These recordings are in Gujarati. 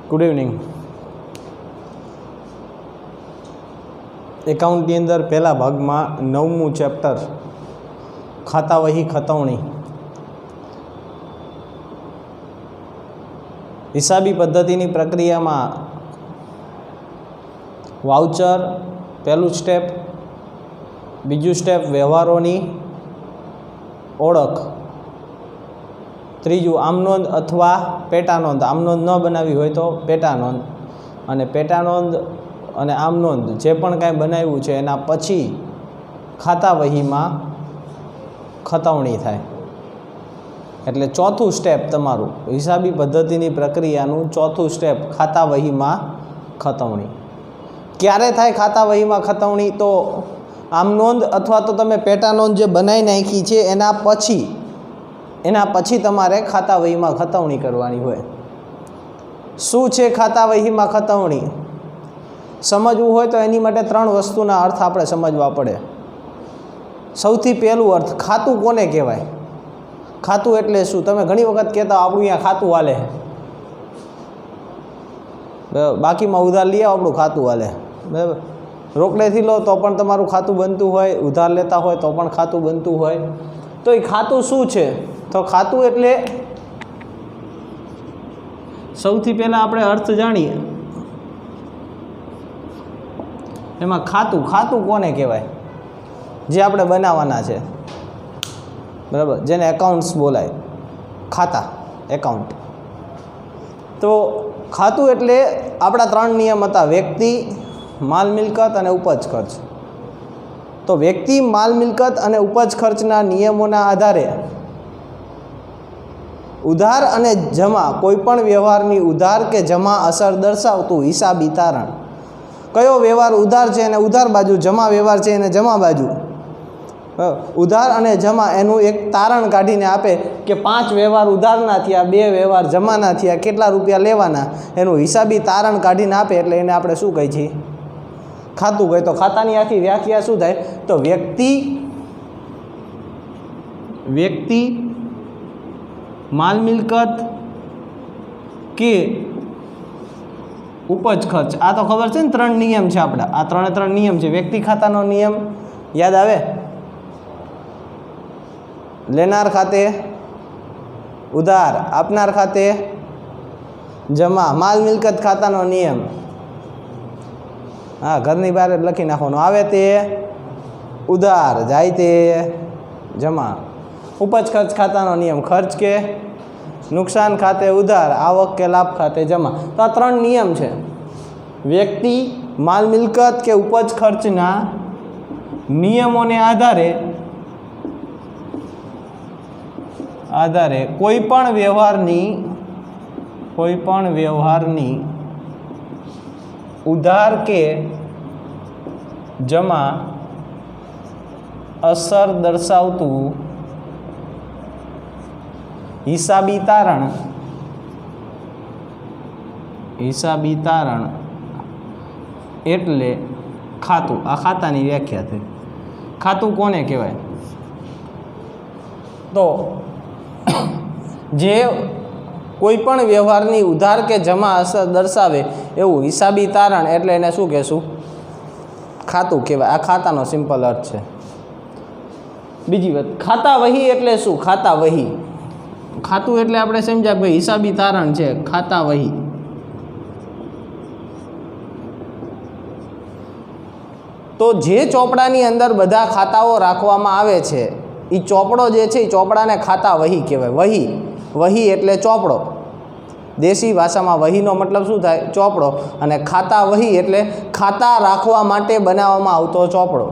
Good evening. એકાઉન્ટની અંદર પહેલા ભાગમાં 9મું ચેપ્ટર ખાતા વહી ખતવણી હિસાબી પદ્ધતિની પ્રક્રિયામાં વાઉચર પહેલું સ્ટેપ, બીજું સ્ટેપ વ્યવહારોની ઓળખ, ત્રીજું આમનોંધ અથવા પેટાનોંધ. આમનોંધ ન બનાવી હોય તો પેટાનોંધ, અને પેટાનોંધ અને આમનોંધ જે પણ કાંઈ બનાવ્યું છે એના પછી ખાતા વહીમાં ખતવણી થાય. એટલે ચોથું સ્ટેપ તમારું હિસાબી પદ્ધતિની પ્રક્રિયાનું ચોથું સ્ટેપ ખાતા વહીમાં ખતવણી. ક્યારે થાય ખાતા વહીમાં ખતવણી? તો આમનોંધ અથવા તો તમે પેટાનોંધ જે બનાવી નાખી છે એના પછી તમારે ખાતા વહીમાં ખતવણી કરવાની હોય. શું છે ખાતા વહીમાં ખતવણી? સમજવું હોય તો એની માટે 3 વસ્તુના અર્થ આપણે સમજવા પડે. સૌથી પહેલું અર્થ, ખાતું કોને કહેવાય? ખાતું એટલે શું? તમે ઘણી વખત કહેતા આપણું અહીંયા ખાતું હાલે, બાકીમાં ઉધાર લઈ આવો આપણું ખાતું હાલે, બરાબર. રોકડેથી લો તો પણ તમારું ખાતું બનતું હોય, ઉધાર લેતા હોય તો પણ ખાતું બનતું હોય. તો એ ખાતું શું છે? તો ખાતું એટલે સૌથી પહેલાં આપણે અર્થ જાણીએ. એમાં ખાતું કોને કહેવાય? જે આપણે બનાવવાના છે, બરાબર, જેને એકાઉન્ટ્સ બોલાય, ખાતા, એકાઉન્ટ. તો ખાતું એટલે આપણા 3 નિયમ હતા: વ્યક્તિ, માલ મિલકત અને ઉપજ ખર્ચ. તો વ્યક્તિ, માલ મિલકત અને ઉપજ ખર્ચના નિયમોના આધારે ઉધાર અને જમા કોઈપણ વ્યવહારની ઉધાર કે જમા અસર દર્શાવતું હિસાબી તારણ. કયો વ્યવહાર ઉધાર છે એને ઉધાર બાજુ, જમા વ્યવહાર છે એને જમા બાજુ. ઉધાર અને જમા એનું એક તારણ કાઢીને આપે કે 5 વ્યવહાર ઉધારના થયા, 2 વ્યવહાર જમાના થયા, કેટલા રૂપિયા લેવાના, એનું હિસાબી તારણ કાઢીને આપે. એટલે એને આપણે શું કહીએ છીએ? ખાતું કહે. તો ખાતાની આખી વ્યાખ્યા શું થાય? તો વ્યક્તિ, માલ મિલકત કે ઉપજ ખર્ચ. આ તો ખબર છે ને, 3 નિયમ છે આપણા. આ 3 નિયમ છે. વ્યક્તિ ખાતાનો નિયમ યાદ આવે? લેનાર ખાતે ઉધાર, આપનાર ખાતે જમા. માલ મિલકત ખાતાનો નિયમ, હા, ઘરની બહાર લખી નાખવાનું. આવે તે ઉધાર, જાય તે જમા. ઉપજ ખર્ચ ખાતાનો નિયમ, ખર્ચ કે નુકસાન ખાતે ઉધાર, આવક કે લાભ ખાતે જમા. તો આ 3 નિયમ છે. વ્યક્તિ, માલ મિલકત કે ઉપજ ખર્ચના નિયમોને આધારે કોઈ પણ વ્યવહારની ઉધાર કે જમા અસર દર્શાવતું હિસાબી તારણ એટલે ખાતું. આ ખાતાની વ્યાખ્યા છે. ખાતું કોને કહેવાય? તો જે કોઈ પણ વ્યવહારની ઉધાર કે જમા અસર દર્શાવે એવું હિસાબી તારણ, એટલે એને શું કહેશું? ખાતું કહેવાય. આ ખાતાનો સિમ્પલ અર્થ છે. બીજી વાત, ખાતા વહી એટલે શું? ખાતા વહી, ખાતું એટલે આપણે સમજ્યા ભાઈ હિસાબી તારણ છે. ખાતા વહી તો જે ચોપડાની અંદર બધા ખાતાઓ રાખવામાં આવે છે, એ ચોપડો જે છે એ ચોપડાને ખાતા વહી કહેવાય. વહી એટલે ચોપડો. દેશી ભાષામાં વહીનો મતલબ શું થાય? ચોપડો. અને ખાતા વહી એટલે ખાતા રાખવા માટે બનાવવામાં આવતો ચોપડો.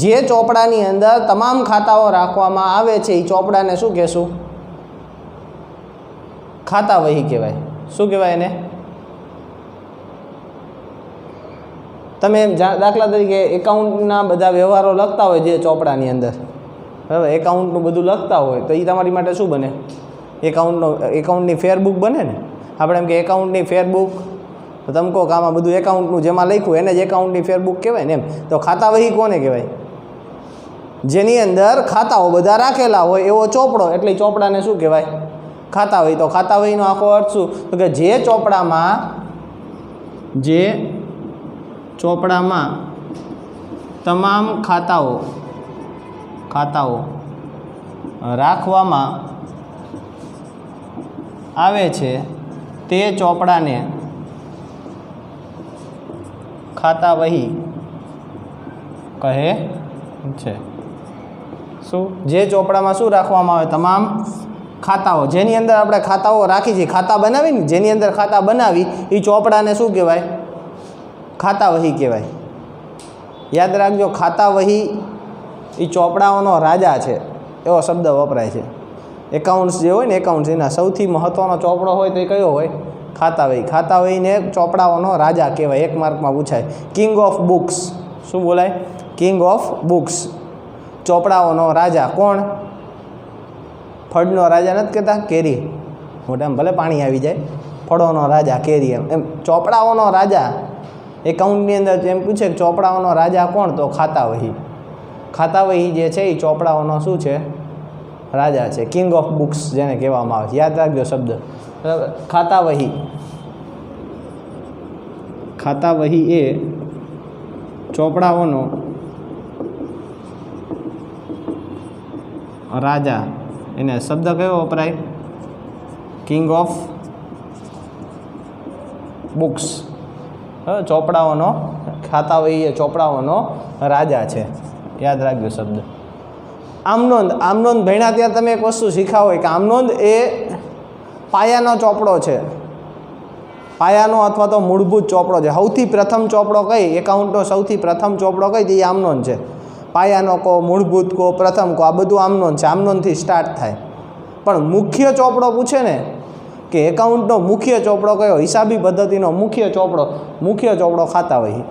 જે ચોપડાની અંદર તમામ ખાતાઓ રાખવામાં આવે છે એ ચોપડાને શું કહેશું? ખાતા વહી કહેવાય. શું કહેવાય એને? તમે દાખલા તરીકે એકાઉન્ટના બધા વ્યવહારો લખતા હોય જે ચોપડાની અંદર, બરાબર, એકાઉન્ટનું બધું લખતા હોય તો એ તમારી માટે શું બને? એકાઉન્ટની ફેરબુક બને ને. આપણે એમ કે એકાઉન્ટની ફેરબુક, તો તમે કહો કે આમાં બધું એકાઉન્ટનું જેમાં લખ્યું એને જ એકાઉન્ટની ફેરબુક કહેવાય ને. એમ તો ખાતા વહી કોને કહેવાય? જેની અંદર ખાતાઓ બધા રાખેલા હોય એવો ચોપડો. એટલે ચોપડાને શું કહેવાય? ખાતા વહી. તો ખાતા વહીનો આખો અર્થ શું? તો કે જે ચોપડામાં તમામ ખાતાઓ રાખવામાં આવે છે તે ચોપડાને ખાતા વહી કહે છે. શું? જે ચોપડામાં શું રાખવામાં આવે? તમામ ખાતાઓ, જેની અંદર આપણે ખાતાઓ રાખી છીએ, ખાતા બનાવી ને, જેની અંદર ખાતા બનાવી એ ચોપડાને શું કહેવાય? ખાતા વહી કહેવાય. યાદ રાખજો, ખાતા વહી એ ચોપડાઓનો રાજા છે એવો શબ્દ વપરાય છે. એકાઉન્ટ્સ જે હોય ને, એકાઉન્ટ્સ એના સૌથી મહત્ત્વનો ચોપડો હોય તો એ કયો હોય? ખાતા વહી. ખાતા વહીને ચોપડાઓનો રાજા કહેવાય. 1 માર્કમાં પૂછાય. King of books. શું બોલાય? King of books. ચોપડાઓનો રાજા કોણ? ફળનો રાજા નથી કહેતા? કેરી. મોઢામાં ભલે પાણી આવી જાય, ફળોનો રાજા કેરી. એમ ચોપડાઓનો રાજા. એકાઉન્ટની અંદર એમ પૂછે કે ચોપડાઓનો રાજા કોણ? તો ખાતા વહી. ખાતા વહી જે છે એ ચોપડાઓનો શું છે? રાજા છે. કિંગ ઓફ બુક્સ જેને કહેવામાં આવે છે. યાદ રાખજો શબ્દ. ખાતા વહી. ખાતા વહી એ ચોપડાઓનો રાજા. એને શબ્દ કયો વપરાય? King of books. ચોપડાઓનો, ખાતા વહી એ ચોપડાઓનો રાજા છે. યાદ રાખજો શબ્દ. આમનોંધ. આમનોંધ ભણ્યા ત્યાં તમે એક વસ્તુ શીખ્યા હોય કે આમનોંધ એ પાયાનો ચોપડો છે. પાયાનો અથવા તો મૂળભૂત ચોપડો છે. સૌથી પ્રથમ ચોપડો કઈ? એકાઉન્ટનો સૌથી પ્રથમ ચોપડો કઈ? તે આમનોંધ છે. પાયાનો કહો, મૂળભૂત કહો, પ્રથમ કહો, આ બધું આમનોંધ છે. આમનોંધથી સ્ટાર્ટ થાય. પણ મુખ્ય ચોપડો પૂછે ને કે એકાઉન્ટનો મુખ્ય ચોપડો કયો? હિસાબી પદ્ધતિનો મુખ્ય ચોપડો ખાતા વહી.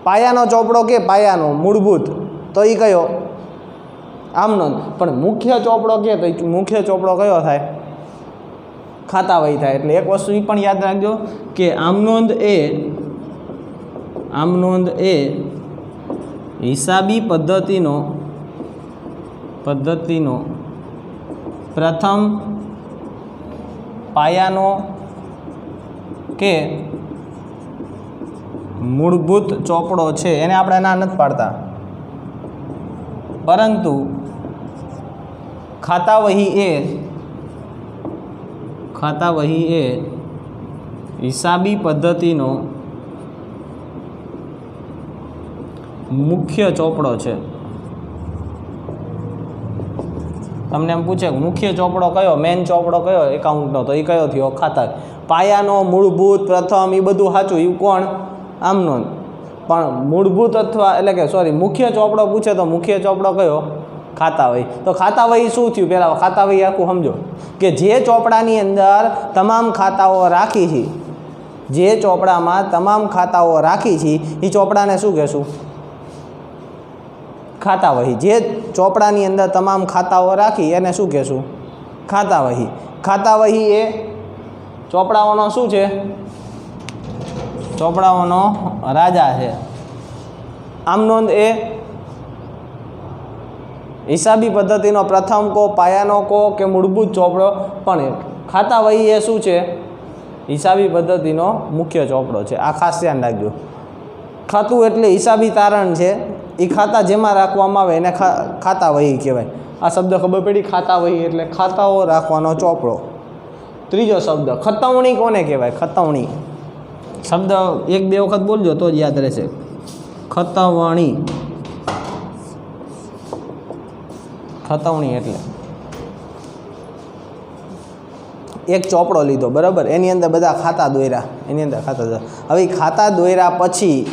પાયાનો ચોપડો કે પાયાનો મૂળભૂત તો એ કયો? આમનોંધ. પણ મુખ્ય ચોપડો કે તો મુખ્ય ચોપડો કયો થાય? ખાતા વહી થાય. એટલે એક વસ્તુ એ પણ યાદ રાખજો કે આમનોંધ એ હિસાબી પદ્ધતિનો પ્રથમ પાયાનો કે મૂળભૂત ચોપડો છે. એને આપણે ના નથી પાડતા, પરંતુ ખાતા વહી એ હિસાબી પદ્ધતિનો મુખ્ય ચોપડો છે. તમને એમ પૂછે મુખ્ય ચોપડો કયો? મેન ચોપડો કયો એકાઉન્ટનો? તો એ કયો થયો? ખાતા. પાયાનો, મૂળભૂત, પ્રથમ એ બધું સાચું. એ કોણ? આમનોંધ. પણ મૂળભૂત અથવા એટલે કે મુખ્ય ચોપડો પૂછે તો મુખ્ય ચોપડો કયો? ખાતા વહી. તો ખાતા વહી શું થયું? પહેલાં ખાતા વહી આખું સમજો કે જે ચોપડાની અંદર તમામ ખાતાઓ રાખી છે, જે ચોપડામાં તમામ ખાતાઓ રાખી છે એ ચોપડાને શું કહેશું? ખાતા વહી. જે ચોપડાની અંદર તમામ ખાતાઓ રાખી એને શું કહેશું? ખાતા વહી. ખાતા વહી એ ચોપડાઓનો શું છે? ચોપડાઓનો રાજા છે. આમનોંધ એ હિસાબી પદ્ધતિનો પ્રથમ કહો, પાયાનો કહો કે મૂળભૂત ચોપડો, પણ ખાતા વહી એ શું છે? હિસાબી પદ્ધતિનો મુખ્ય ચોપડો છે. આ ખાસ ધ્યાન રાખજો. ખાતું એટલે હિસાબી તારણ છે. એ ખાતા જેમાં રાખવામાં આવે એને ખાતા વહી કહેવાય. આ શબ્દ ખબર પડી? ખાતા વહી એટલે ખાતાઓ રાખવાનો ચોપડો. ત્રીજો શબ્દ ખતવણી કોને કહેવાય? ખતવણી શબ્દ 1-2 વખત બોલજો તો જ યાદ રહેશે. ખતવણી. ખતવણી એટલે એક ચોપડો લીધો, બરાબર, એની અંદર બધા ખાતા દોર્યા. હવે ખાતા દોર્યા પછી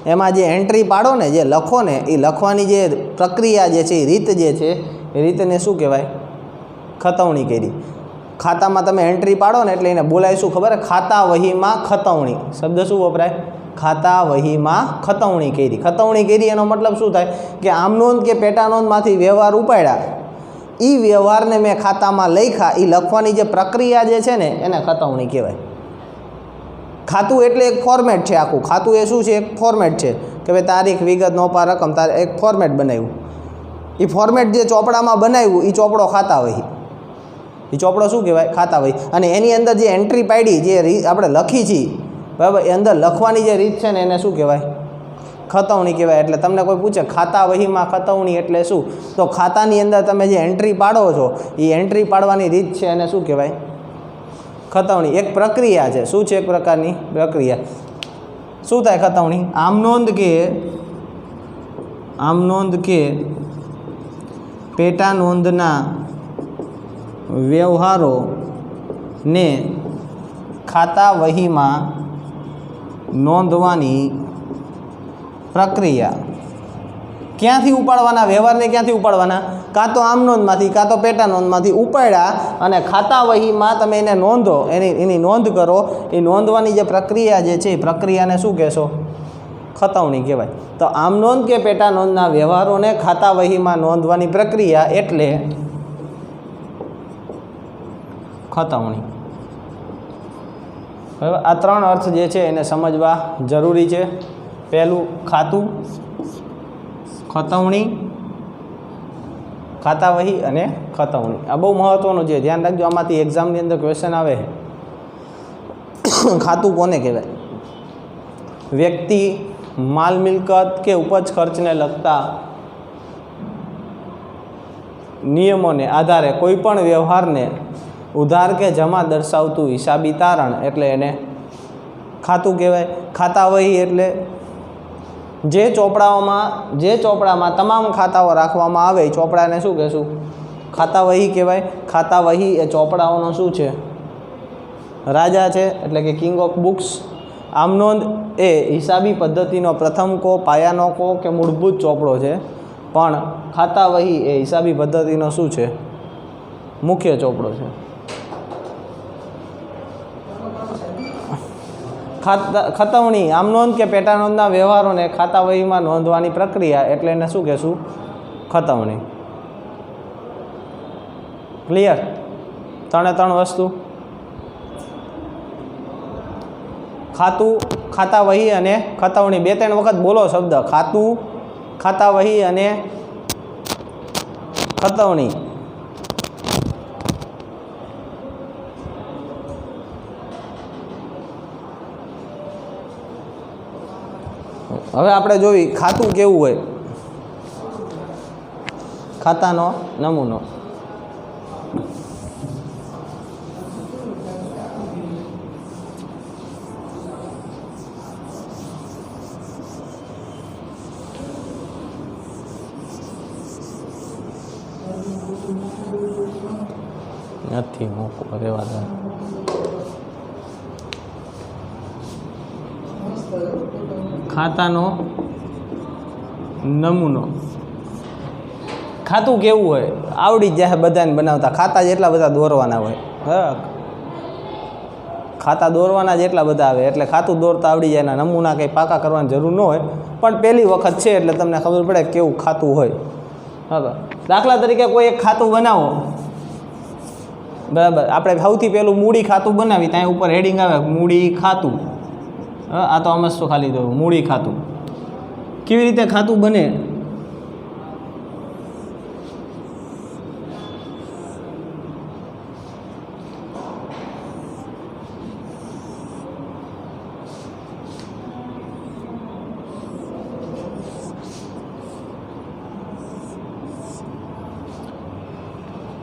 એમાં જે એન્ટ્રી પાડો ને, જે લખો ને, એ લખવાની જે પ્રક્રિયા જે છે, એ રીત જે છે, એ રીતને શું કહેવાય? ખતવણી કરી. ખાતામાં તમે એન્ટ્રી પાડો ને એટલે એને બોલાય શું ખબર? ખાતા વહીમાં ખતવણી. શબ્દ શું વપરાય? ખાતા વહીમાં ખતવણી કરી. ખતવણી કરી એનો મતલબ શું થાય કે આમનોંધ કે પેટાનોંધમાંથી વ્યવહાર ઉપાડ્યા, એ વ્યવહારને મેં ખાતામાં લખ્યા. એ લખવાની જે પ્રક્રિયા જે છે ને એને ખતવણી કહેવાય. ખાતું એટલે એક ફોર્મેટ છે આખું. ખાતું એ શું છે? એક ફોર્મેટ છે કે ભાઈ તારીખ, વિગત, નોપા, રકમ, તારે એક ફોર્મેટ બનાવ્યું. એ ફોર્મેટ જે ચોપડામાં બનાવ્યું એ ચોપડો ખાતા વહી. એ ચોપડો શું કહેવાય? ખાતા વહી. અને એની અંદર જે એન્ટ્રી પાડી, જે આપણે લખી છીએ, બરાબર, એ અંદર લખવાની જે રીત છે ને એને શું કહેવાય? ખતવણી કહેવાય. એટલે તમને કોઈ પૂછે ખાતા વહીમાં ખતવણી એટલે શું, તો ખાતાની અંદર તમે જે એન્ટ્રી પાડો છો એ એન્ટ્રી પાડવાની રીત છે એને શું કહેવાય? ખતવણી. એક પ્રક્રિયા છે. શું છે? એક પ્રકારની પ્રક્રિયા. શું થાય ખતવણી? આમ નોંધ કે પેટા નોંધના વ્યવહારોને ખાતા વહીમાં નોંધવાની પ્રક્રિયા. ક્યાંથી ઉપાડવાના? વ્યવહારને ક્યાંથી ઉપાડવાના? કાં તો આમ નોંધમાંથી કાં તો પેટા નોંધમાંથી ઉપાડ્યા અને ખાતા વહીમાં તમે એને નોંધો, એની નોંધ કરો. એ નોંધવાની જે પ્રક્રિયા જે છે એ પ્રક્રિયાને શું કહેશો? ખતવણી કહેવાય. તો આમ નોંધ કે પેટા નોંધના વ્યવહારોને ખાતા વહીમાં નોંધવાની પ્રક્રિયા એટલે ખતવણી. બરાબર. આ ત્રણ અર્થ જે છે એને સમજવા જરૂરી છે. પહેલું ખાતું, ખતવણી, ખાતા વહી અને ખતવણી. આ બહુ મહત્ત્વનું છે, ધ્યાન રાખજો. આમાંથી એક્ઝામની અંદર ક્વેશ્ચન આવે. ખાતું કોને કહેવાય? વ્યક્તિ, માલ મિલકત કે ઉપજ ખર્ચને લગતા નિયમોને આધારે કોઈ પણ વ્યવહારને ઉધાર કે જમા દર્શાવતું હિસાબી તારણ એટલે એને ખાતું કહેવાય. ખાતા વહી એટલે જે ચોપડામાં તમામ ખાતાઓ રાખવામાં આવે એ ચોપડાને શું કહેશું? ખાતા વહી કહેવાય. ખાતા વહી એ ચોપડાઓનો શું છે? રાજા છે, એટલે કે કિંગ ઓફ બુક્સ. આમ નોંધ એ હિસાબી પદ્ધતિનો પ્રથમ કો, પાયાનો કો કે મૂળભૂત ચોપડો છે, પણ ખાતા વહી એ હિસાબી પદ્ધતિનો શું છે? મુખ્ય ચોપડો છે. ખતવણી, આમ નોંધ કે પેટા નોંધના વ્યવહારોને ખાતા વહીમાં નોંધવાની પ્રક્રિયા એટલે એને શું કહેશું? ખતવણી. ક્લિયર? ત્રણે ત્રણ વસ્તુ. ખાતું, ખાતા વહી અને ખતવણી. 2-3 વખત બોલો શબ્દ. ખાતું, ખાતા વહી અને ખતવણી. હવે આપણે જોઈ ખાતું કેવું હોય. ખાતાનો નમૂનો. નથી મોકો રહેવા દે. ખાતાનો નમૂનો. ખાતું કેવું હોય? આવડી જ જાય બધાને બનાવતા. ખાતા જેટલા બધા દોરવાના હોય. હા, ખાતા દોરવાના જ એટલા બધા આવે એટલે ખાતું દોરતા આવડી જાય. એના નમૂના કંઈ પાકા કરવાની જરૂર ન હોય, પણ પહેલી વખત છે એટલે તમને ખબર પડે કેવું ખાતું હોય. બરાબર. દાખલા તરીકે કોઈ એક ખાતું બનાવો, બરાબર. આપણે સૌથી પહેલું મૂડી ખાતું બનાવી, ત્યાં ઉપર હેડિંગ આવે મૂડી ખાતું. આ તો અમસ્તો ખાલી દઉં મૂડી ખાતું. કેવી રીતે ખાતું બને?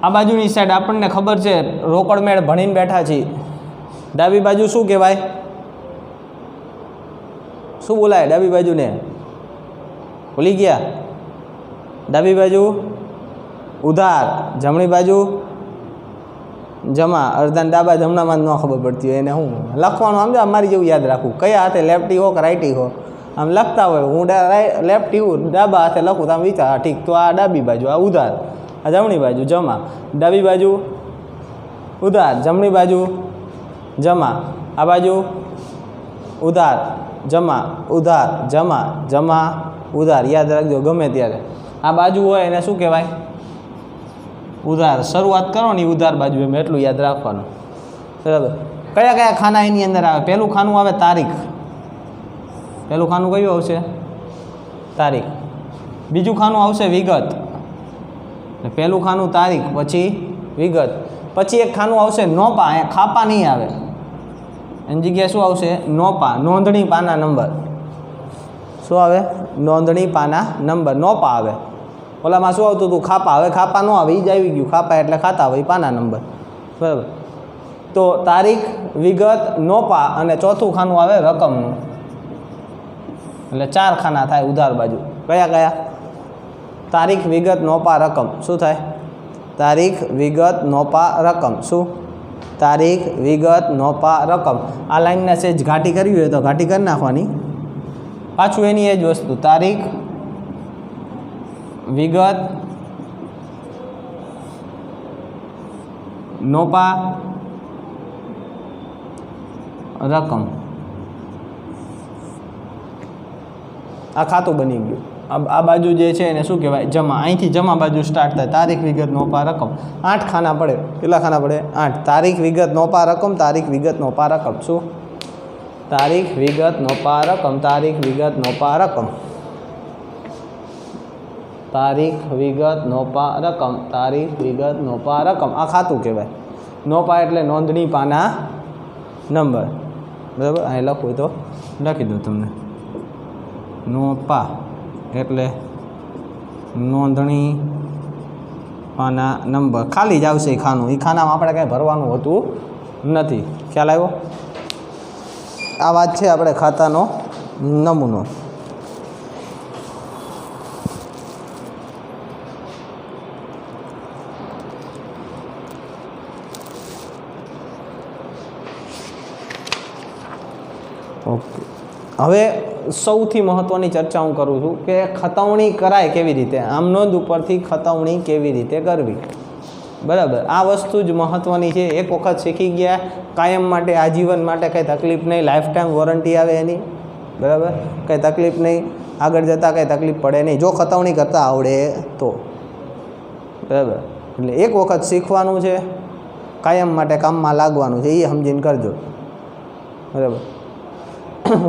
આ બાજુની સાઈડ આપણને ખબર છે રોકડ મેળ ભણીને બેઠા છીએ. ડાબી બાજુ શું કહેવાય? શું બોલાય ડાબી બાજુને? ભૂલી ગયા? ડાબી બાજુ ઉધાર, જમણી બાજુ જમા. અડધાને ડાબા જમણામાં ન ખબર પડતી હોય એને હું લખવાનું આમ અમારી જેવું યાદ રાખવું. કયા હાથે લેફ્ટી હો કે રાઈટી હો આમ લખતા હોય. હું લેફ્ટી હું ડાબા હાથે લખું તો આમ વિચાર ઠીક, તો આ ડાબી બાજુ આ ઉધાર, આ જમણી બાજુ જમા. ડાબી બાજુ ઉધાર, જમણી બાજુ જમા. આ બાજુ ઉધાર, જમા, ઉધાર, જમા, જમા, ઉધાર. યાદ રાખજો ગમે ત્યારે. આ બાજુ હોય એને શું કહેવાય? ઉધાર. શરૂઆત કરો ને ઉધાર બાજુ, એમ એટલું યાદ રાખવાનું. બરાબર. કયા કયા ખાના એની અંદર આવે? પહેલું ખાનું આવે તારીખ. પહેલું ખાનું કયું આવશે? તારીખ. બીજું ખાનું આવશે વિગત. પહેલું ખાનું તારીખ, પછી વિગત. પછી એક ખાનું આવશે નોપા, અહીંયા ખાપા નહીં આવે, એની જગ્યાએ શું આવશે? નોપા, નોંધણી પાના નંબર. શું આવે? નોંધણી પાના નંબર, નોપા આવે. ઓલામાં શું આવતું હતું? ખાપા. હવે ખાપા ન આવે, એ જ આવી ગયું. ખાપા એટલે ખાતા હોય, પાના નંબર. બરાબર. તો તારીખ, વિગત, નોપા અને ચોથું ખાનું આવે રકમનું. એટલે 4 ખાના થાય ઉધાર બાજુ. કયા કયા? તારીખ, વિગત, નોપા, રકમ. શું થાય? તારીખ, વિગત, નોપા, રકમ. શું? તારીખ, વિગત, નોપા, રકમ. આ લાઈનને સેજ ઘાટી કરવી હોય તો ઘાટી કરી નાખવાની. પાછું એની એ જ વસ્તુ, તારીખ, વિગત, નોપા, રકમ. આ ખાતું બની ગયું. આ બાજુ જે છે એને શું કહેવાય? જમા. અહીંથી જમા બાજુ સ્ટાર્ટ થાય. તારીખ, વિગત, નોપા, રકમ. 8 ખાના પડે. કેટલા ખાના પડે? 8. તારીખ, વિગત, નોપા, રકમ. તારીખ, વિગત, નોપા, રકમ. શું? તારીખ, વિગત, નોપા, રકમ. તારીખ, વિગત, નોપા, રકમ. તારીખ, વિગત, નોપા, રકમ. તારીખ, વિગત, નોપા, રકમ. આ ખાતું કહેવાય. નોપા એટલે નોંધણી પાના નંબર. બરાબર. અહીં લખવું તો લખી દો તમને. નોપા એટલે નોંધણી પાના નંબર. ખાલી જ આવશે એ ખાનું. એ ખાનામાં આપણે કાંઈ ભરવાનું હોતું નથી. ખ્યાલ આવ્યો? આ વાત છે આપણે ખાતાનો નમૂનો. ઓકે, હવે સૌથી મહત્ત્વની ચર્ચા હું કરું છું કે ખતવણી કરાય કેવી રીતે. આમ નોંધ ઉપરથી ખતવણી કેવી રીતે કરવી. બરાબર. આ વસ્તુ જ મહત્ત્વની છે. એક વખત શીખી ગયા, કાયમ માટે, આજીવન માટે કંઈ તકલીફ નહીં. લાઈફ ટાઈમ વોરંટી આવે એની. બરાબર. કંઈ તકલીફ નહીં. આગળ જતાં કંઈ તકલીફ પડે નહીં જો ખતવણી કરતાં આવડે તો. બરાબર. એટલે એક વખત શીખવાનું છે, કાયમ માટે કામમાં લાગવાનું છે. એ સમજીને કરજો. બરાબર.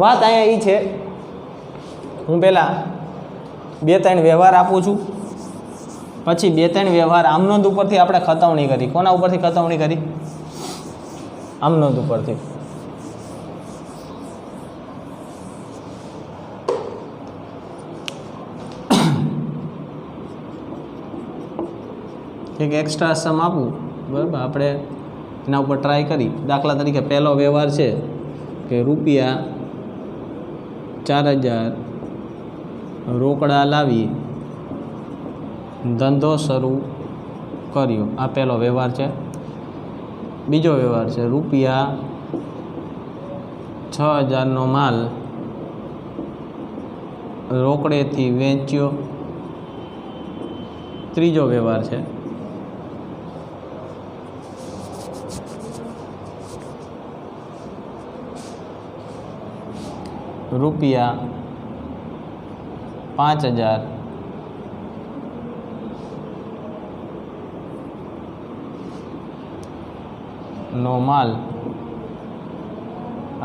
વાત અહીંયા એ છે, હું પહેલાં 2-3 વ્યવહાર આપું છું, પછી 2-3 વ્યવહાર આમનોંધ ઉપરથી આપણે ખતવણી કરી. કોના ઉપરથી ખતવણી કરી? આમનોંધ ઉપરથી. એક એક્સ્ટ્રા સમ આપું. બરાબર. આપણે એના ઉપર ટ્રાય કરી. દાખલા તરીકે પહેલો વ્યવહાર છે કે ₹4000 રોકડા લાવી ધંધો શરૂ કર્યો. આ પહેલો વ્યવહાર છે. બીજો વ્યવહાર છે ₹6000નો માલ રોકડેથી વેચ્યો. ત્રીજો વ્યવહાર છે ₹5000 નો માલ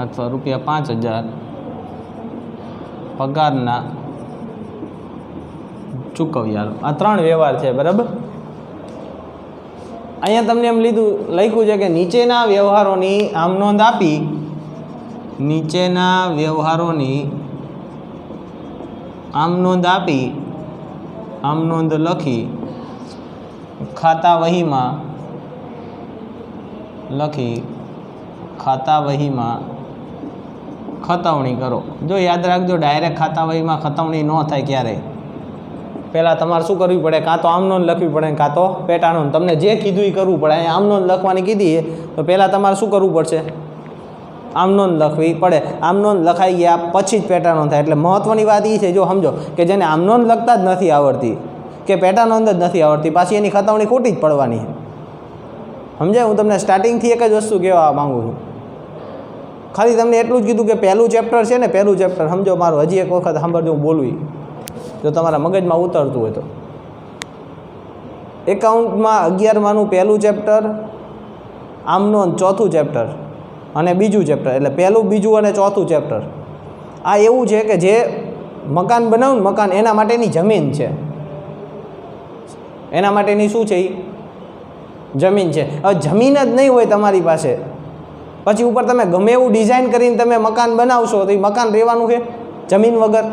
અથવા ₹5000 પગારના ચૂકવ્યા. આ 3 વ્યવહાર છે. બરાબર. અહીંયા તમને એમ લખ્યું છે કે નીચેના વ્યવહારોની આમ નોંધ આપી, નીચેના વ્યવહારોની આમ નોંધ આપી, આમ નોંધ લખી ખાતા વહીમાં ખતવણી કરો. જો યાદ રાખજો, ડાયરેક્ટ ખાતા વહીમાં ખતવણી ન થાય ક્યારેય. પહેલાં તમારે શું કરવી પડે? કાં તો આમ નોંધ લખવી પડે, કાં તો પેટા નોંધ. તમને જે કીધું એ કરવું પડે. અહીંયા આમ નોંધ લખવાની કીધી તો પહેલાં તમારે શું કરવું પડશે? આમ નોંધ લખવી પડે. આમ નોંધ લખાઈ ગયા પછી જ પેટા નોંધ થાય. એટલે મહત્ત્વની વાત એ છે, જો સમજો કે જેને આમ નોંધ લખતા જ નથી આવડતી કે પેટા નોંધ જ નથી આવડતી, પાછી એની ખતવણી ખોટી જ પડવાની. સમજાય? હું તમને સ્ટાર્ટિંગથી એક જ વસ્તુ કહેવા માગું છું. ખાલી તમને એટલું જ કીધું કે પહેલું ચેપ્ટર છે ને, પહેલું ચેપ્ટર સમજો મારું. હજી એક વખત સાંભળજો હું બોલવી, જો તમારા મગજમાં ઉતરતું હોય તો. એકાઉન્ટમાં 11માનું પહેલું ચેપ્ટર, આમ નોંધ ચોથું ચેપ્ટર અને બીજું ચેપ્ટર. એટલે પહેલું, બીજું અને ચોથું ચેપ્ટર. આ એવું છે કે જે મકાન બનાવું ને, મકાન એના માટેની જમીન છે. એના માટેની શું છે? જમીન છે. હવે જમીન જ નહીં હોય તમારી પાસે, પછી ઉપર તમે ગમે એવું ડિઝાઇન કરીને તમે મકાન બનાવશો તો એ મકાન રહેવાનું છે જમીન વગર?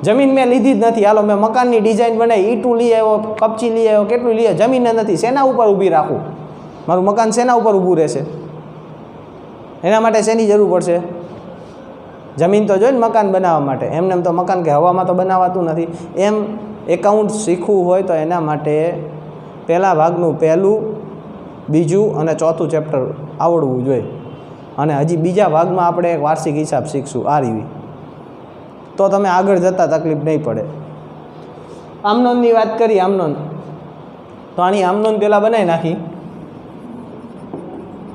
જમીન મેં લીધી જ નથી, હાલો મેં મકાનની ડિઝાઇન બનાવી, ઈંટું લઈ આવ્યો, કપચી લઈ આવ્યો, કેટલું લઈ આવ્યો, જમીન જ નથી. શેના ઉપર ઊભી રાખું? મારું મકાન શેના ઉપર ઊભું રહેશે? એના માટે શેની જરૂર પડશે? જમીન તો જોઈએ ને મકાન બનાવવા માટે. એમને એમ તો મકાન કે હવામાં તો બનાવાતું નથી. એમ એકાઉન્ટ શીખવું હોય તો એના માટે પહેલા ભાગનું પહેલું, બીજું અને ચોથું ચેપ્ટર આવડવું જોઈએ. અને હજી બીજા ભાગમાં આપણે એક વાર્ષિક હિસાબ શીખશું આ રીવી, તો તમે આગળ જતાં તકલીફ નહીં પડે. આમનોંધની વાત કરી, આમનોંધ તો આની આમનોંધ પહેલાં બનાવી નાખી.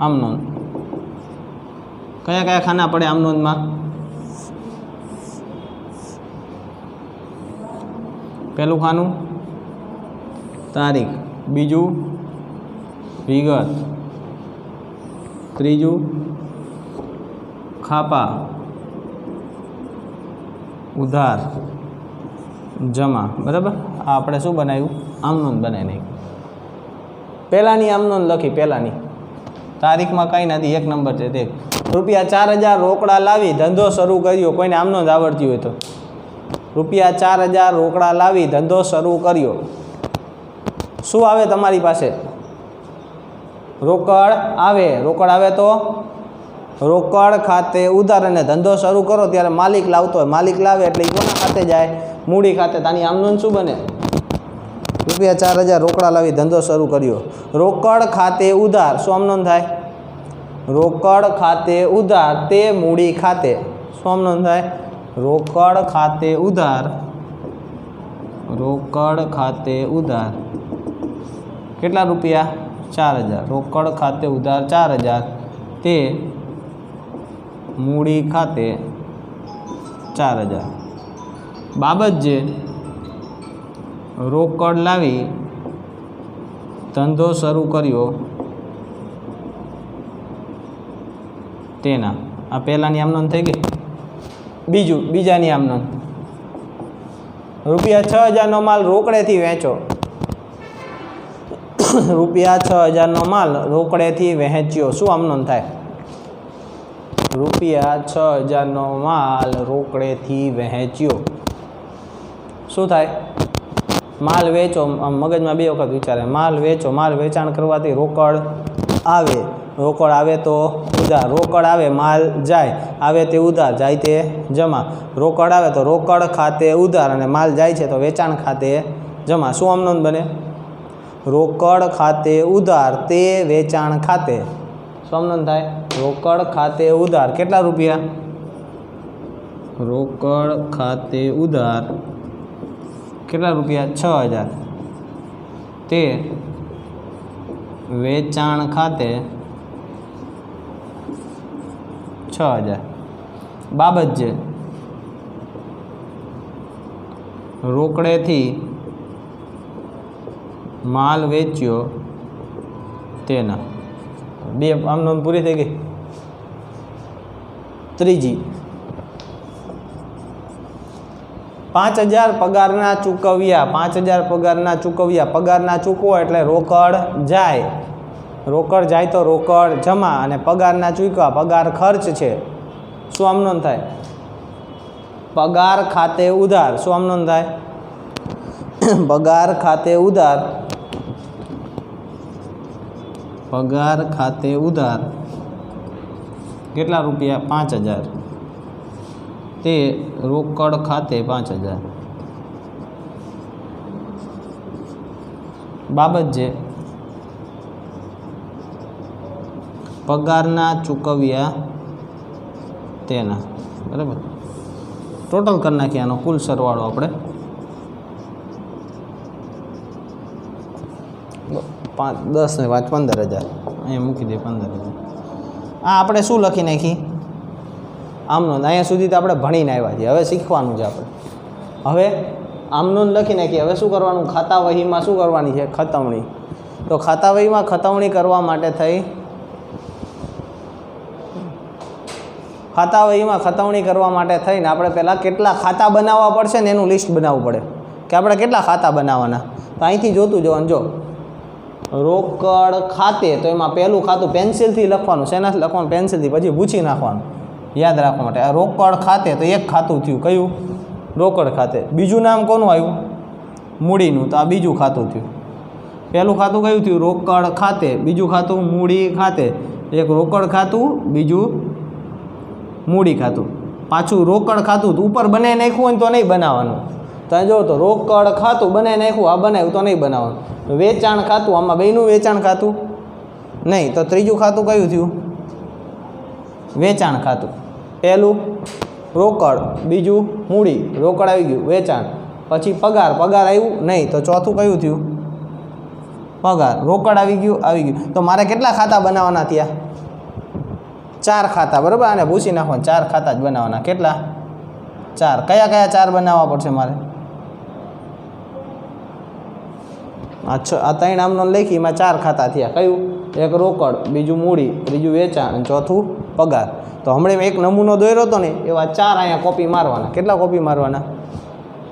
આમનોંધ કયા કયા ખાના પડે આમનોંધમાં? પહેલું ખાનું તારીખ, બીજું વિગત, ત્રીજું ખાપા, ઉધાર, જમા. બરાબર, આ આપણે શું બનાવ્યું? આમનોંધ બનાવી નાખી. પહેલાંની આમનોંધ લખી. પહેલાંની તારીખમાં કંઈ નથી, 1 નંબર છે તે ₹4000 રોકડા લાવી ધંધો શરૂ કર્યો. કોઈને આમનોંધ આવડતી હોય તો ₹4000 રોકડા લાવી ધંધો શરૂ કર્યો. શું આવે તમારી પાસે? રોકડ આવે. રોકડ આવે તો રોકડ ખાતે ઉધાર. અને ધંધો શરૂ કરો ત્યારે માલિક લાવતો હોય, માલિક લાવે એટલે એ કોના ખાતે જાય? મૂડી ખાતે. તાની આમનોંધ શું બને? ₹4000 રોકડા લાવી ધંધો શરૂ કર્યો. રોકડ ખાતે ઉધાર શું આમનોંધ થાય? રોકડ ખાતે ઉધાર તે મૂડી ખાતે શું આમનોંધ થાય? રોકડ ખાતે ઉધાર, રોકડ ખાતે ઉધાર કેટલા રૂપિયા? 4000. રોકડ ખાતે ઉધાર 4000 તે મૂડી ખાતે 4000. બાબત જે રોકડ લાવી ધંધો શરૂ કર્યો તેના. આ પહેલાંની આમનોંધ થઈ ગઈ. બીજાની આમનોંધ ₹6000નો માલ રોકડેથી વેચો. ₹6000નો માલ રોકડેથી વહેંચ્યો શું આમનોંધ થાય? ₹6000નો માલ રોકડેથી વહેંચ્યો શું થાય? માલ વેચો. મગજમાં 2 વખત વિચારે. માલ વેચો, માલ વેચાણ કરવાથી રોકડ આવે. રોકડ આવે તો ઉધાર. રોકડ આવે, માલ જાય. આવે તે ઉધાર, જાય તે જમા. રોકડ આવે તો રોકડ ખાતે ઉધાર, અને માલ જાય છે તો વેચાણ ખાતે જમા. શું આમનોંધ બને? રોકડ ખાતે ઉધાર તે વેચાણ ખાતે શું આમનોંધ થાય? રોકડ ખાતે ઉધાર કેટલા રૂપિયા? રોકડ ખાતે ઉધાર કેટલા રૂપિયા? 6000 તે વેચાણ ખાતે 6000. બાબત જે રોકડેથી માલ વેચ્યો તેના. 2 આમનોંધ પૂરી થઈ ગઈ. ત્રીજી 5000 પગારના ચૂકવ્યા. 5000 પગારના ચૂકવ્યા. પગારના ચૂકવો એટલે રોકડ જાય. રોકડ જાય તો રોકડ જમા. અને પગારના ચૂકવા, પગાર ખર્ચ છે શું આમનોંધ થાય? પગાર ખાતે ઉધાર શું આમનોંધ થાય? પગાર ખાતે ઉધાર, પગાર ખાતે ઉધાર કેટલા રૂપિયા? 5000 તે રોકડ ખાતે 5000. બાબત જે પગારના ચૂકવ્યા તેના. બરાબર, ટોટલ કરી નાખીએ આનો કુલ સરવાળો આપણે. 5 10 ને 5 15000. અહીંયા મૂકી દે 15000. આ આપણે શું લખી નાખી? આમનોંધ. અહીંયા સુધી તો આપણે ભણીને આવ્યા છીએ. હવે શીખવાનું છે આપણે. હવે આમનોંધ લખી નાખી. હવે શું કરવાનું? ખાતા વહીમાં શું કરવાની છે? ખતવણી. તો ખાતા વહીમાં ખતવણી કરવા માટે થઈ ખાતા વહીમાં ખતવણી કરવા માટે થઈને આપણે પહેલાં કેટલા ખાતા બનાવવા પડશે ને એનું લિસ્ટ બનાવવું પડે. કે આપણે કેટલા ખાતા બનાવવાના. તો અહીંથી જોતું જવાનું. જો રોકડ ખાતે તો એમાં પહેલું ખાતું પેન્સિલથી લખવાનું. શેનાથી લખવાનું? પેન્સિલથી. પછી ભૂંચી નાખવાનું યાદ રાખવા માટે. આ રોકડ ખાતે તો એક ખાતું થયું. કયું? રોકડ ખાતે. બીજું નામ કોનું આવ્યું? મૂડીનું. તો આ બીજું ખાતું થયું. પહેલું ખાતું કયું થયું? રોકડ ખાતે. બીજું ખાતું મૂડી ખાતે. એક રોકડ ખાતું, બીજું મૂડી ખાતું. પાછું રોકડ ખાતું ઉપર બનાવી નાખ્યું હોય ને તો નહીં બનાવવાનું. તમે જો તો રોકડ ખાતું બનાવી નાખ્યું, આ બનાવ્યું તો નહીં બનાવવાનું. વેચાણ ખાતું, આમાં બેયનું વેચાણ ખાતું નહીં. તો ત્રીજું ખાતું કયું થયું? વેચાણ ખાતું. પહેલું રોકડ, બીજું મૂડી. રોકડ આવી ગયું, વેચાણ. પછી પગાર, પગાર આવ્યું નહીં. તો ચોથું કયું થયું? પગાર. રોકડ આવી ગયું. તો મારે કેટલા ખાતા બનાવવાના થયા? 4 ખાતા. બરાબર. આને ભૂસી નાખવાનું. 4 ખાતા જ બનાવવાના. કેટલા? 4. કયા કયા 4 બનાવવા પડશે મારે? આ 3 આમનો લખી એમાં 4 ખાતા થયા. કયું? એક રોકડ, બીજું મૂડી, ત્રીજું વેચાણ અને ચોથું પગાર. તો હમણાં એક નમૂનો દોર્યો હતો ને એવા 4 અહીંયા કોપી મારવાના. કેટલા કોપી મારવાના?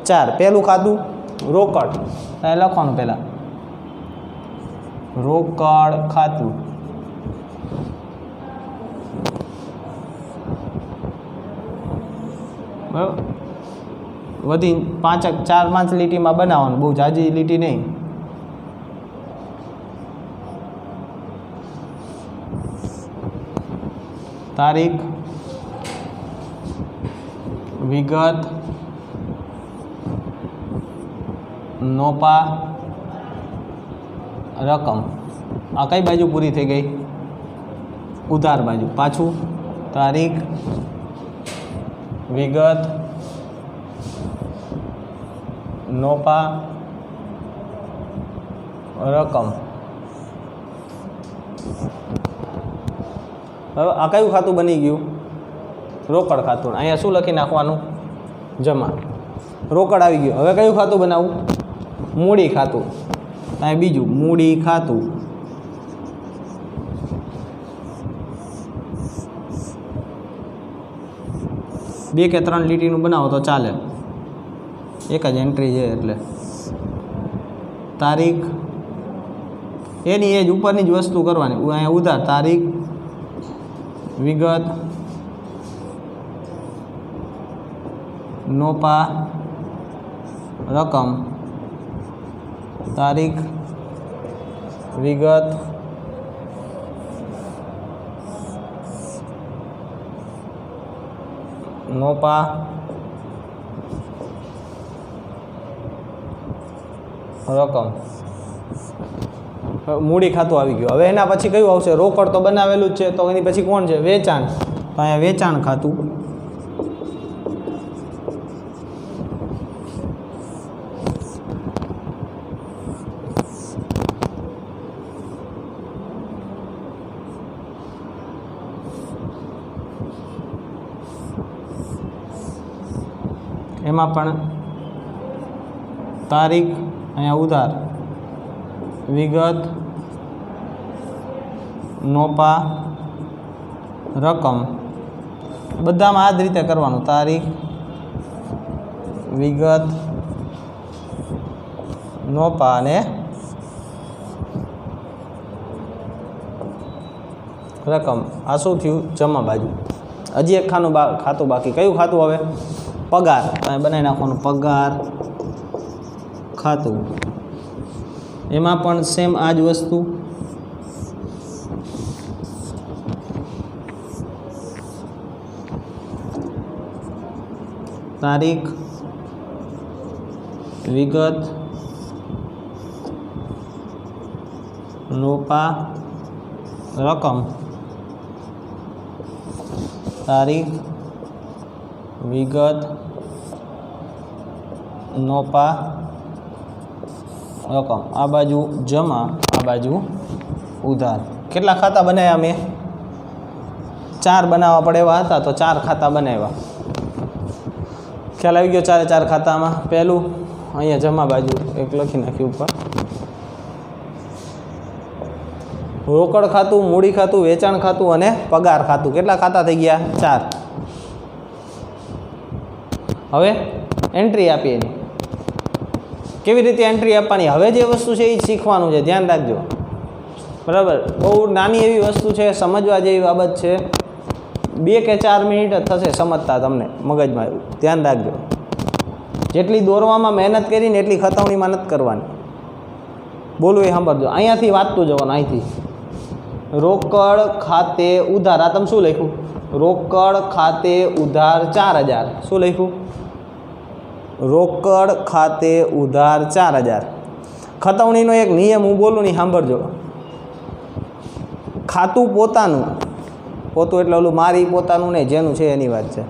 4. પહેલું ખાતું રોકડ. અહીં લખવાનું પહેલાં રોકડ ખાતું. બરાબર. વધી 4-5 લીટીમાં બનાવવાનું. બહુ જાજી લીટી નહીં. તારીખ, વિગત, નોપા, રકમ. આ કઈ બાજુ પૂરી થઈ ગઈ? ઉધાર બાજુ. પાછું તારીખ, વિગત, નોપા, રકમ. હવે આ કયું ખાતું બની ગયું? રોકડ ખાતું. અહીંયા શું લખી નાખવાનું? જમા. રોકડ આવી ગયું. હવે કયું ખાતું બનાવવું? મૂડી ખાતું. અહીં બીજું મૂડી ખાતું. બે કે 3 લીટીનું બનાવો તો ચાલે. એક જ એન્ટ્રી છે એટલે. તારીખ એની એ જ ઉપરની જ વસ્તુ કરવાની. અહીંયા ઉધાર. તારીખ, વિગત, નોપા, રકમ. તારીખ, વિગત, નોપા, રકમ. મૂડી ખાતું આવી ગયું. હવે એના પછી કયું આવશે? રોકડ તો બનાવેલું જ છે. તો એની પછી કોણ છે? વેચાણ. તો અહીંયા વેચાણ ખાતું. એમાં પણ તારીખ, અહીંયા ઉધાર, વિગત, નોપા, રકમ. બધામાં આ જ રીતે કરવાનું. તારીખ, વિગત, નોપા અને રકમ. આ શું થયું? જમા બાજુ. હજી એક ખાતું બાકી. કયું ખાતું હવે? પગાર. બનાવી નાખવાનું પગાર ખાતું. એમાં પણ સેમ આ જ વસ્તુ. તારીખ, વિગત, નોપા, રકમ. તારીખ, વિગત, નોપા, રકમ. આ બાજુ જમા, આ બાજુ ઉધાર. કેટલા ખાતા બનાવ્યા મેં? 4 બનાવવા પડે એવા હતા તો 4 ખાતા બનાવ્યા. ખ્યાલ આવી ગયો? 4 ખાતામાં. પહેલું અહીંયા જમા બાજુ એક લખી નાખ્યું ઉપર. રોકડ ખાતું, મૂડી ખાતું, વેચાણ ખાતું અને પગાર ખાતું. કેટલા ખાતા થઈ ગયા? 4. હવે એન્ટ્રી આપીએ એની. કેવી રીતે એન્ટ્રી આપવાની હવે જે વસ્તુ છે એ શીખવાનું છે, ધ્યાન રાખજો બરાબર. બહુ નાની એવી વસ્તુ છે, સમજવા જેવી બાબત છે. 2 કે 4 મિનિટ જ થશે સમજતા તમને મગજમાં, એવું ધ્યાન રાખજો. જેટલી દોરવામાં મહેનત કરીને એટલી ખતવણીમાં નથી કરવાની. બોલું એ સાંભળજો. અહીંયાથી વાંચતું જવાનું. અહીંથી રોકડ ખાતે ઉધાર. આ તમે શું લખ્યું? રોકડ ખાતે ઉધાર 4000. શું લખ્યું? રોકડ ખાતે ઉધાર 4000. ખતવણીનો એક નિયમ હું બોલું નહીં, સાંભળજો. ખાતું પોતાનું, પોતું એટલે ઓલું મારી પોતાનું નહીં, જેનું છે એની વાત છે.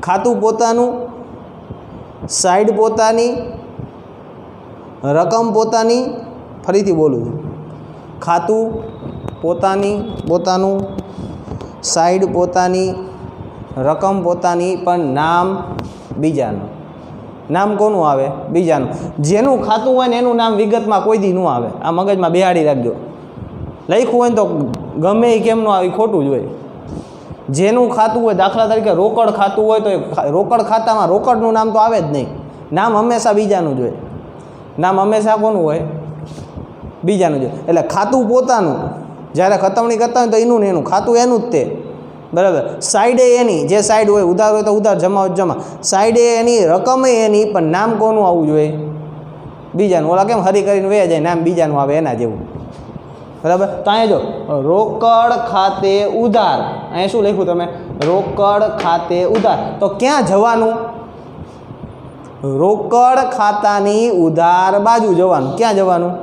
ખાતું પોતાનું, સાઈડ પોતાની, રકમ પોતાની. ફરીથી બોલું છું. ખાતું પોતાનું, સાઈડ પોતાની, રકમ પોતાની, પણ નામ બીજાનું. નામ કોનું આવે? બીજાનું. જેનું ખાતું હોય ને એનું નામ વિગતમાં કોઈ દી ન આવે. આ મગજમાં બેહાડી રાખજો. લખ્યું હોય ને તો ગમે એ કેમ ન આવે, ખોટું જ હોય. જેનું ખાતું હોય, દાખલા તરીકે રોકડ ખાતું હોય તો રોકડ ખાતામાં રોકડનું નામ તો આવે જ નહીં. નામ હંમેશા બીજાનું જ હોય. નામ હંમેશા કોનું હોય? બીજાનું જ હોય. એટલે ખાતું પોતાનું, જ્યારે ખતવણી કરતા હોય તો એનું ને એનું ખાતું એનું જ તે, બરાબર. સાઈડે એની, જે સાઈડ હોય, ઉધાર હોય તો ઉધાર, જમા હોય જમા. સાઈડે એની, રકમે એની, પણ નામ કોનું આવવું જોઈએ? બીજાનું. ઓલા કેમ હરી કરીને વે જાય, નામ બીજાનું આવે એના જેવું, બરાબર. તો અહીંયા જો રોકડ ખાતે ઉધાર, અહીંયા શું લખ્યું તમે? રોકડ ખાતે ઉધાર. તો ક્યાં જવાનું? રોકડ ખાતાની ઉધાર બાજુ જવાનું. ક્યાં જવાનું?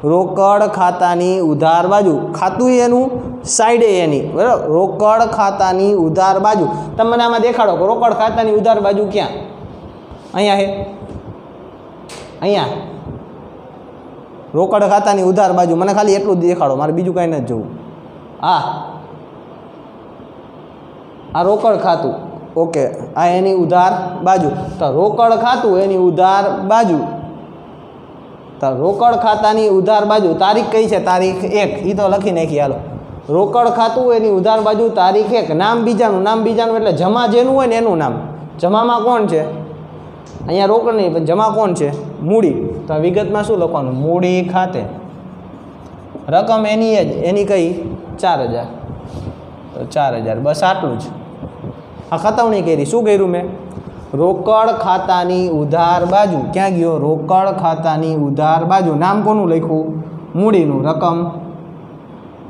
રોકડ ખાતાની ઉધાર બાજુ. ખાતું એનું, સાઈડે એની, બરાબર. રોકડ ખાતાની ઉધાર બાજુ. તમે મને આમાં દેખાડો કે રોકડ ખાતાની ઉધાર બાજુ ક્યાં? અહીંયા છે, અહીંયા રોકડ ખાતાની ઉધાર બાજુ. મને ખાલી એટલું જ દેખાડો, મારે બીજું કાંઈ નથી જોવું. આ રોકડ ખાતું, ઓકે. આ એની ઉધાર બાજુ. તો રોકડ ખાતું એની ઉધાર બાજુ. તો રોકડ ખાતાની ઉધાર બાજુ. તારીખ કઈ છે? તારીખ 1. એ તો લખી નાખી, હાલો. રોકડ ખાતું એની ઉધાર બાજુ, તારીખ 1. નામ બીજાનું. નામ બીજાનું એટલે જમા જેનું હોય ને એનું નામ. જમામાં કોણ છે? અહીંયા રોકડ નહીં, પણ જમા કોણ છે? મૂડી. તો વિગતમાં શું લખવાનું? મૂડી ખાતે. રકમ એની જ, એની કઈ? 4000. તો 4000, બસ આટલું જ. આ ખતવણી કરી. શું કર્યું મેં? રોકડ ખાતાની ઉધાર બાજુ. ક્યાં ગયો? રોકડ ખાતાની ઉધાર બાજુ. નામ કોનું લખ્યું? મૂડીનું. રકમ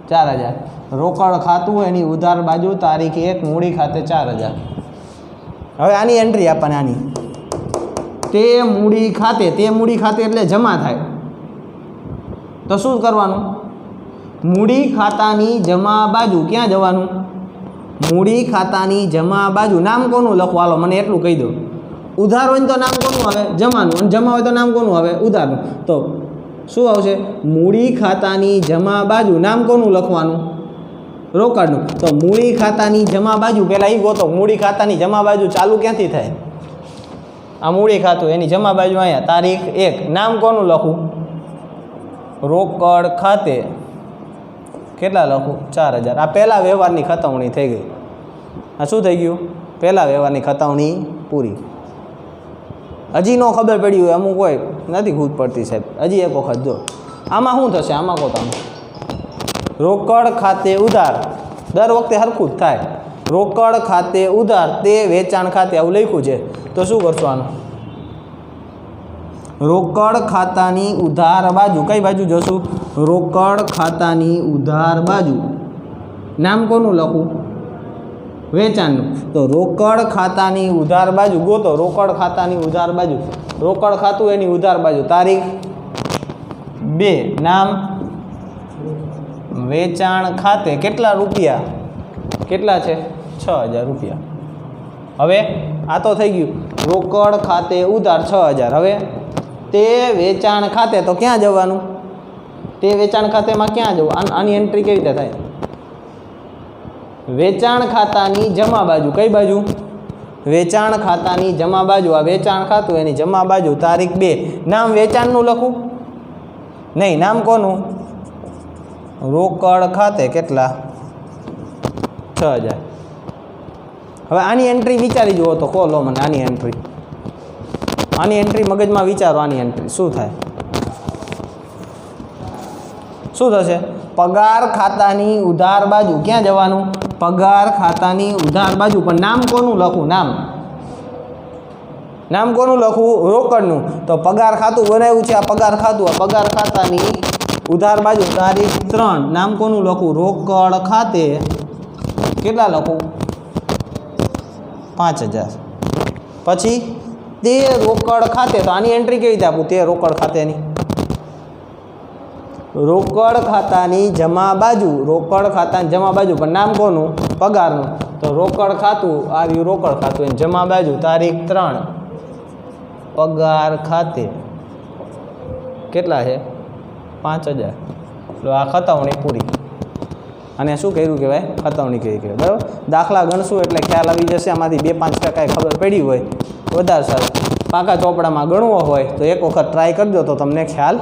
4000. રોકડ ખાતું એની ઉધાર બાજુ, તારીખ 1, મૂડી ખાતે 4000. હવે આની એન્ટ્રી આપવાની. આની તે મૂડી ખાતે. તે મૂડી ખાતે એટલે જમા થાય. તો શું કરવાનું? મૂડી ખાતાની જમા બાજુ. ક્યાં જવાનું? મૂડી ખાતાની જમા બાજુ. નામ કોનું લખવું? હાલો મને એટલું કહી દો. ઉધાર હોય ને તો નામ કોનું આવે? જમાનું. અને જમા હોય તો નામ કોનું આવે? ઉધારનું. તો શું આવશે? મૂડી ખાતાની જમા બાજુ. નામ કોનું લખવાનું? રોકડનું. તો મૂડી ખાતાની જમા બાજુ. પહેલાં એ ગોતો. મૂડી ખાતાની જમા બાજુ ચાલુ ક્યાંથી થાય? આ મૂડી ખાતું એની જમા બાજુ અહીંયા, તારીખ 1. નામ કોનું લખું? રોકડ ખાતે. કેટલા લખું? 4000. આ પહેલા વ્યવહારની ખતવણી થઈ ગઈ. આ શું થઈ ગયું? પહેલા વ્યવહારની ખતવણી પૂરી. હજી ન ખબર પડી હોય, અમુક હોય નથી ખુદ પડતી સાહેબ, હજી એક વખત જો. આમાં શું થશે? આમાં કહો તમે. રોકડ ખાતે ઉધાર. દર વખતે સરખું જ થાય. રોકડ ખાતે ઉધાર, તે વેચાણ ખાતે. આવું લખ્યું છે. તો શું કરશું આનું? રોકડ ખાતાની ઉધાર બાજુ. કઈ બાજુ જોશું? રોકડ ખાતાની ઉધાર બાજુ. નામ કોનું લખું? વેચાણનું. તો રોકડ ખાતાની ઉધાર બાજુ ગોતો. રોકડ ખાતાની ઉધાર બાજુ. રોકડ ખાતું એની ઉધાર બાજુ, તારીખ 2. નામ વેચાણ ખાતે. કેટલા રૂપિયા? કેટલા છે? 6000 રૂપિયા. હવે આ તો થઈ ગયું. રોકડ ખાતે ઉધાર 6000. હવે તે વેચાણ ખાતે. તો ક્યાં જવાનું? તે વેચાણ ખાતેમાં ક્યાં જવું? આની એન્ટ્રી કેવી રીતે થાય? વેચાણ ખાતાની જમા બાજુ. કઈ બાજુ? વેચાણ ખાતાની જમા બાજુ. આ વેચાણ ખાતું એની જમા બાજુ, તારીખ 2. નામ વેચાણનું લખું? નહીં, નામ કોનું? રોકડ ખાતે. કેટલા? 6000. હવે આની એન્ટ્રી વિચારી જુઓ તો. ખોલો મને આની એન્ટ્રી. આની એન્ટ્રી મગજમાં વિચારો, આની એન્ટ્રી શું થાય, શું થશે? પગાર ખાતાની ઉધાર બાજુ ક્યાં જવાનું? પગાર ખાતાની ઉધાર બાજુ. પણ નામ કોનું લખવું? નામ કોનું લખવું? રોકડનું. તો પગાર ખાતું બનાવ્યું છે, આ પગાર ખાતું, આ પગાર ખાતાની ઉધાર બાજુ તારીખ 3. નામ કોનું લખવું? રોકડ ખાતે. કેટલા લખું? 5000. પછી તે રોકડ ખાતે, તો આની એન્ટ્રી કેવી રીતે આપું? તે રોકડ ખાતેની, રોકડ ખાતાની જમા બાજુ, રોકડ ખાતાની જમા બાજુ. પણ નામ કોનું? પગારનું. તો રોકડ ખાતું આવ્યું, રોકડ ખાતું, એની જમા બાજુ તારીખ 3. પગાર ખાતે કેટલા છે? 5000. તો આ ખતાવણી પૂરી. અને શું કર્યું કહેવાય? ખતાવણી કરી કહેવાય. બરાબર. દાખલા ગણશું એટલે ખ્યાલ આવી જશે. આમાંથી 2-5% ખબર પડી હોય વધારે સારું. પાકા ચોપડામાં ગણવો હોય તો એક વખત ટ્રાય કરજો તો તમને ખ્યાલ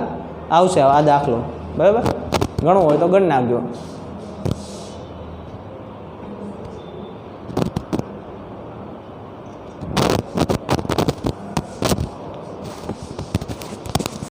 આવશે. આ દાખલો બરાબર ગણવો હોય તો ગણી નાખજો.